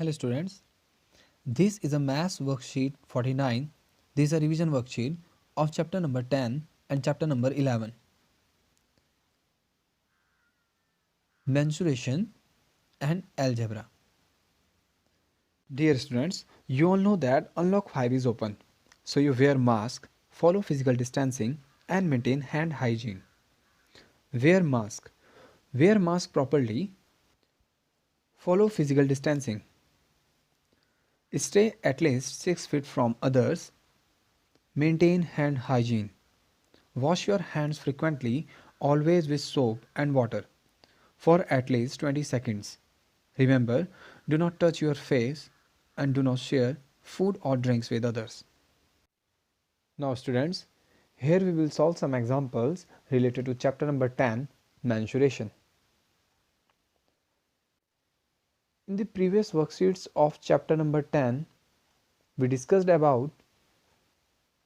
Hello students, this is a maths worksheet 49. This is a revision worksheet of chapter number 10 and chapter number 11. Mensuration and algebra. Dear students, you all know that Unlock 5 is open. So you wear mask, follow physical distancing and maintain hand hygiene. Wear mask. Wear mask properly. Follow physical distancing. Stay at least 6 feet from others. Maintain hand hygiene. Wash your hands frequently, always with soap and water, for at least 20 seconds. Remember, do not touch your face and do not share food or drinks with others. Now students, here we will solve some examples related to chapter number 10, mensuration. In the previous worksheets of chapter number 10, we discussed about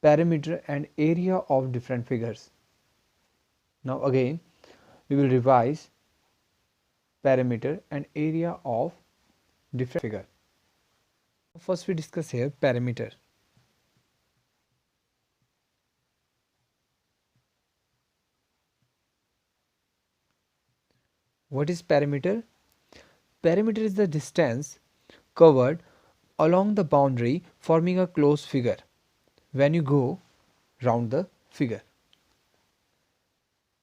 perimeter and area of different figures. Now again, we will revise perimeter and area of different figure. First we discuss here perimeter. What is perimeter? Perimeter is the distance covered along the boundary forming a closed figure when you go round the figure.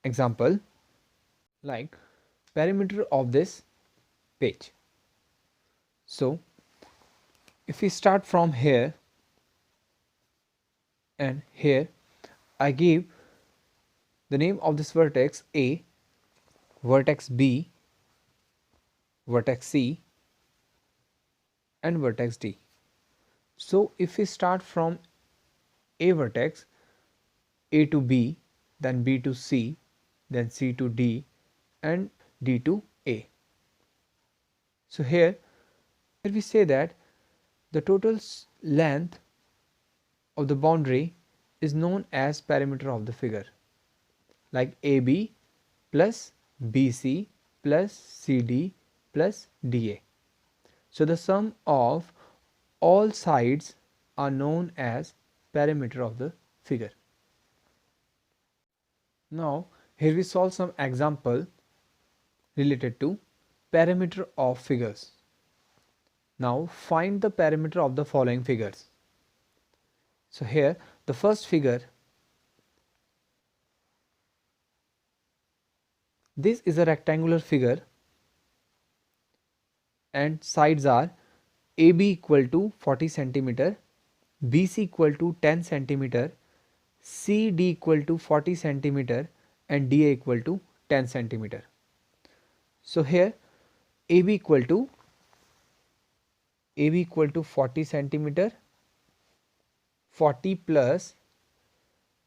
Example, like perimeter of this page. So if we start from here and here, I give the name of this vertex A, vertex B, vertex C and vertex D. So if we start from A vertex, A to B, then B to C, then C to D and D to A. So here we say that the total length of the boundary is known as perimeter of the figure, like AB plus BC plus CD plus DA. So the sum of all sides are known as perimeter of the figure. Now here we solve some example related to perimeter of figures. Now find the perimeter of the following figures. So here the first figure, this is a rectangular figure and sides are AB equal to 40 centimeter, BC equal to 10 centimeter, CD equal to 40 centimeter and DA equal to 10 centimeter. So here AB equal to 40 centimeter, 40 plus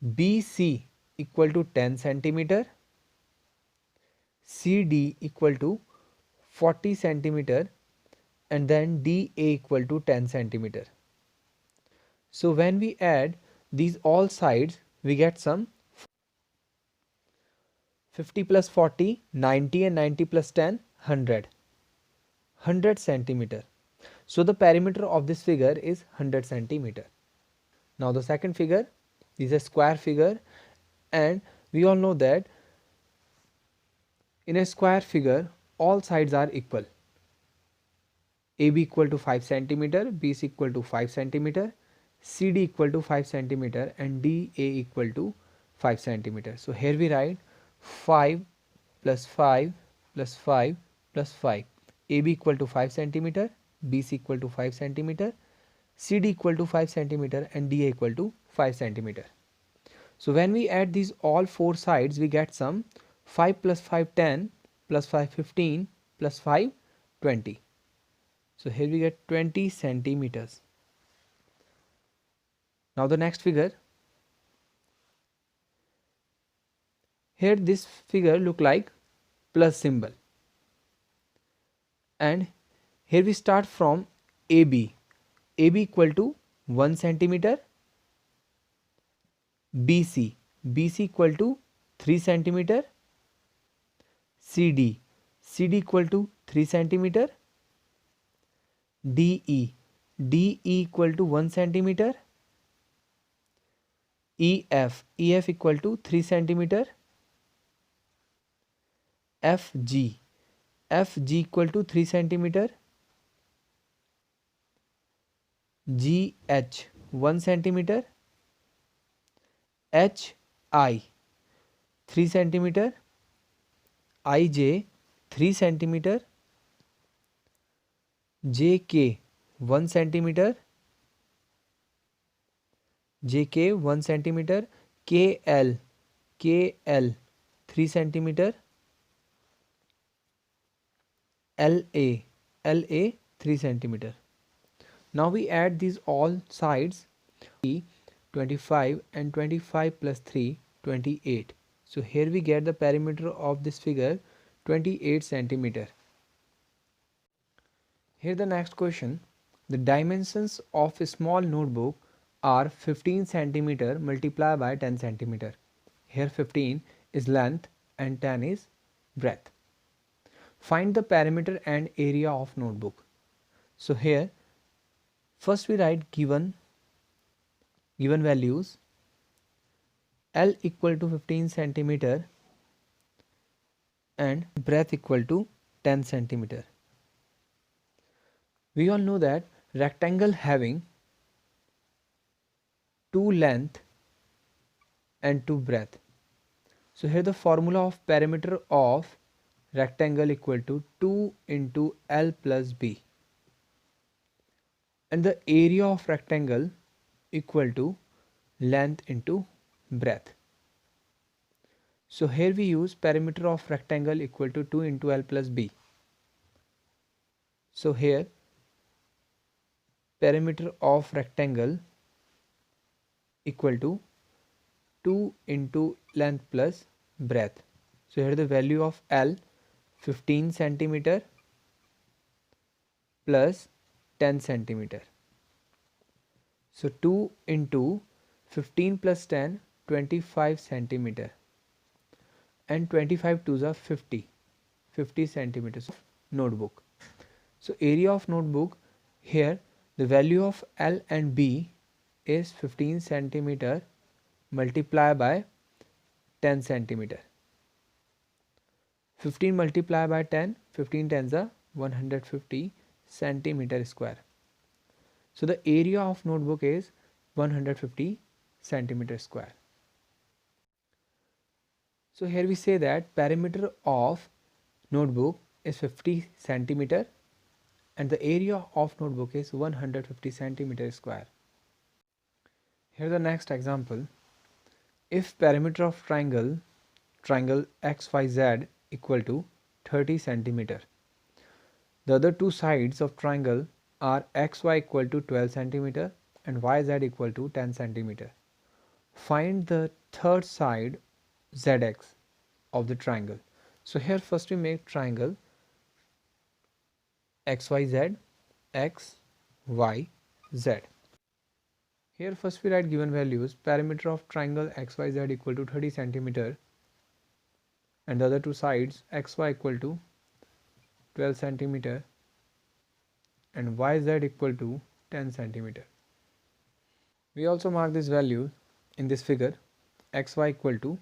BC equal to 10 centimeter, CD equal to 40 centimeter and then DA equal to 10 centimeter. So when we add these all sides, we get some 50 plus 40, 90 and 90 plus 10, 100 centimeter. So the perimeter of this figure is 100 centimeter. Now the second figure is a square figure and we all know that in a square figure all sides are equal. AB equal to 5 centimeter, BC equal to 5 centimeter, CD equal to 5 centimeter and DA equal to 5 centimeter. So here we write 5 plus 5 plus 5 plus 5. AB equal to 5 centimeter, BC equal to 5 centimeter, CD equal to 5 centimeter and DA equal to 5 centimeter. So when we add these all four sides, we get some 5 plus 5 10 plus 5 15 plus 5 20. So here we get 20 centimeters. Now the next figure. Here this figure look like plus symbol. And here we start from AB. AB equal to 1 centimeter. BC. BC equal to 3 centimeter. CD. CD equal to 3 centimeter. DE. DE equal to 1 centimeter. EF. EF equal to 3 centimeter. FG. FG equal to 3 centimeter. GH 1 centimeter. HI 3 centimeter. IJ 3 centimeter. JK 1 centimeter. JK 1 centimeter. KL 3 centimeter. LA 3 centimeter. Now we add these all sides. 25 and 25 plus 3 28. So here we get the perimeter of this figure 28 centimeter. Here the next question. The dimensions of a small notebook are 15 centimeter multiplied by 10 centimeter. Here 15 is length and 10 is breadth. Find the perimeter and area of notebook. So here first we write given values. L equal to 15 centimeter and breadth equal to 10 centimeter. We all know that rectangle having 2 length and 2 breadth. So here the formula of perimeter of rectangle equal to 2 into L plus B, and the area of rectangle equal to length into breadth. So here we use perimeter of rectangle equal to 2 into L plus B. So here perimeter of rectangle equal to 2 into length plus breadth. So here the value of L 15 centimeter plus 10 centimeter. So 2 into 15 plus 10 25 centimeter, and 25 twos are 50 centimeters of notebook. So area of notebook, here the value of L and B is 15 centimeter multiplied by 10 centimeter. 15 multiplied by 10, 15 tens are 150 centimeter square. So the area of notebook is 150 centimeter square. So here we say that perimeter of notebook is 50 centimeter and the area of notebook is 150 centimeter square. Here the next example. If perimeter of triangle XYZ equal to 30 centimeter, the other two sides of triangle are XY equal to 12 centimeter and YZ equal to 10 centimeter. Find the third side ZX of the triangle. So here first we make triangle XYZ, XYZ. Here first we write given values. Perimeter of triangle XYZ equal to 30 centimeter and the other two sides XY equal to 12 centimeter and YZ equal to 10 centimeter. We also mark this value in this figure. XY equal to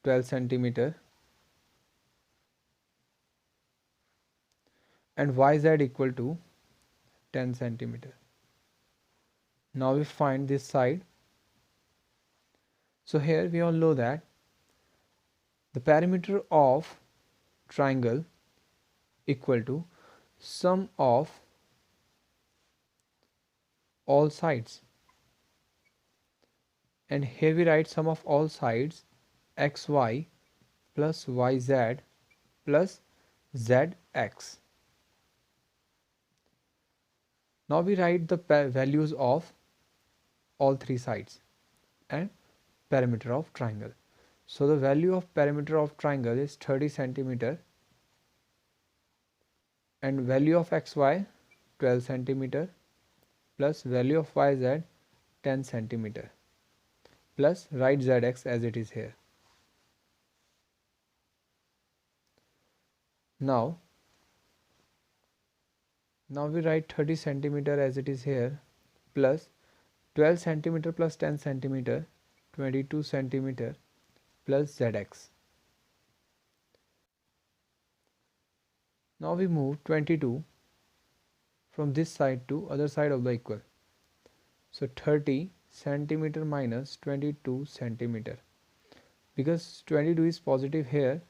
12 centimeter and YZ equal to 10 centimeter. Now we find this side. So here we all know that the perimeter of triangle equal to sum of all sides, and here we write sum of all sides XY plus YZ plus ZX. Now we write the values of all three sides and perimeter of triangle. So the value of perimeter of triangle is 30 centimeter and value of XY 12 centimeter plus value of YZ 10 centimeter plus write ZX as it is here. Now Now we write 30 centimeter as it is here, plus 12 centimeter plus 10 centimeter, 22 centimeter plus zx. Now we move 22 from this side to other side of the equal. So 30 centimeter minus 22 centimeter, because 22 is positive here,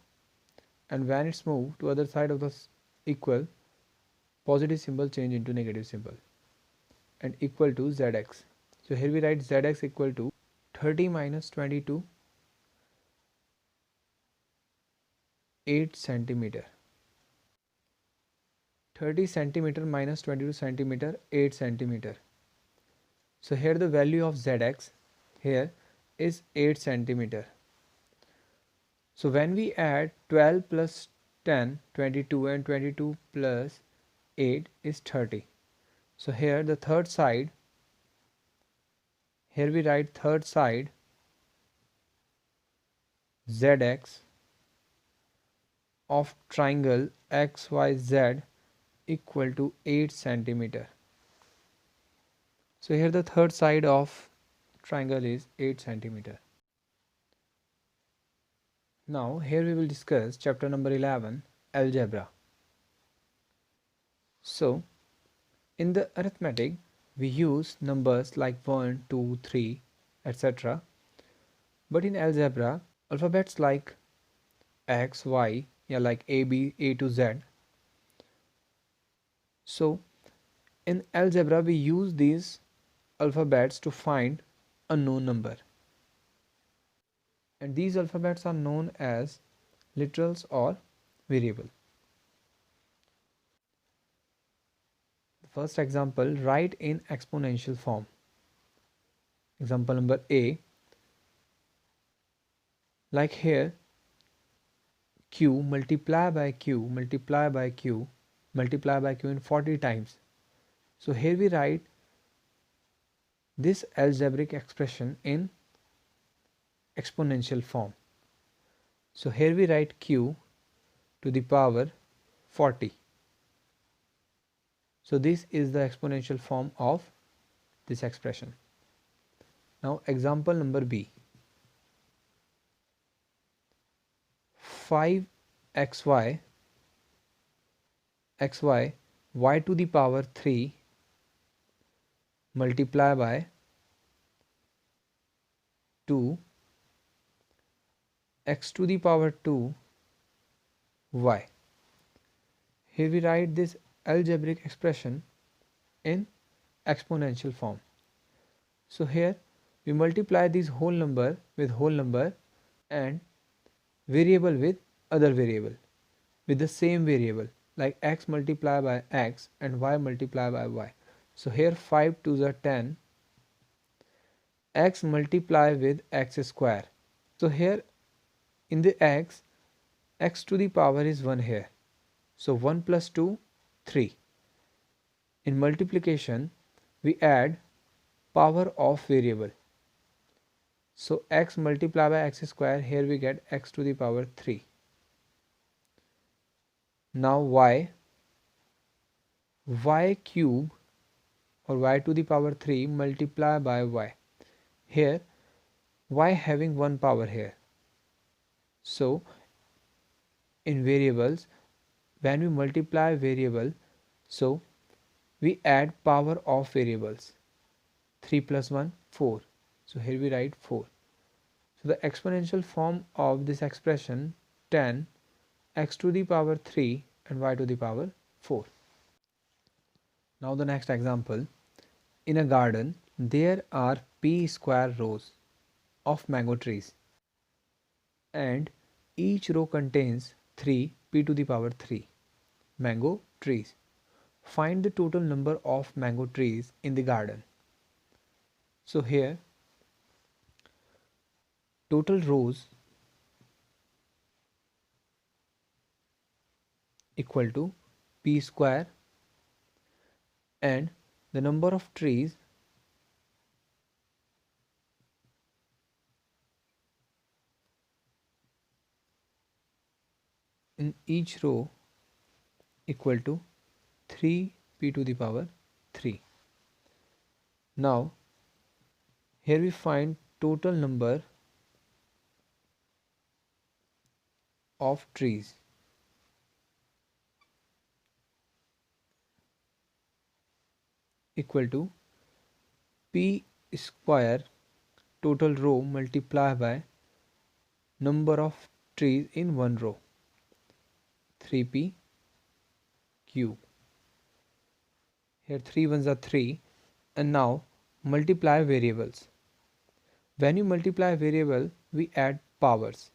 and when it's moved to other side of the equal, positive symbol change into negative symbol, and equal to zx. So here we write zx equal to 30 minus 22, 8 centimeter. 30 centimeter minus 22 centimeter, 8 centimeter. So here the value of zx here is 8 centimeter. So when we add 12 plus 10, 22, and 22 plus 8 is 30. So here the third side, here we write third side zx of triangle xyz equal to 8 centimeter. So here the third side of triangle is 8 centimeter. Now here we will discuss chapter number 11, algebra. So in the arithmetic we use numbers like 1, 2, 3, etc. But in algebra, alphabets like x, y, yeah, like a, b, a to z. So in algebra we use these alphabets to find a known number, and these alphabets are known as literals or variable. The first example, write in exponential form. Example number A, like here, q multiply by q multiply by q multiply by q in 40 times. So here we write this algebraic expression in exponential form. So here we write q to the power 40. So this is the exponential form of this expression. Now example number B, 5xy y to the power 3 multiply by 2 x to the power 2 y. Here we write this algebraic expression in exponential form. So here we multiply this whole number with whole number and variable with other variable with the same variable, like x multiply by x and y multiply by y. So here 5 2s are 10, x multiply with x square. So here in the x to the power is 1 here. So 1 plus 2, 3. In multiplication we add power of variable. So x multiply by x square, here we get x to the power 3. Now y cube or y to the power 3 multiply by y. Here y having one power here. So in variables, when we multiply variable, so we add power of variables. 3 plus 1, 4. So here we write 4. So the exponential form of this expression 10 x to the power 3 and y to the power 4. Now the next example, in a garden there are p square rows of mango trees, and each row contains 3 p to the power 3 mango trees. Find the total number of mango trees in the garden. So here total rows equal to p square, and the number of trees in each row equal to 3 p to the power 3. Now here we find total number of trees equal to p square total row multiplied by number of trees in one row, 3p cube. Here 3 ones are 3, and now multiply variables. When you multiply variable, we add powers.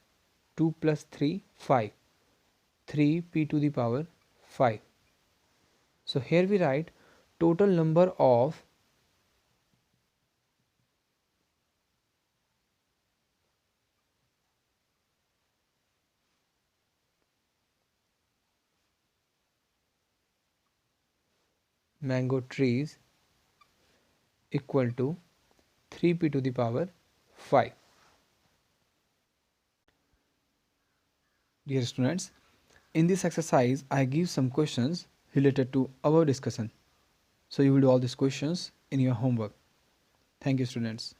2 plus 3, 5. 3p to the power 5. So here we write total number of mango trees equal to 3p to the power 5. Dear students, in this exercise I give some questions related to our discussion. So you will do all these questions in your homework. Thank you, students.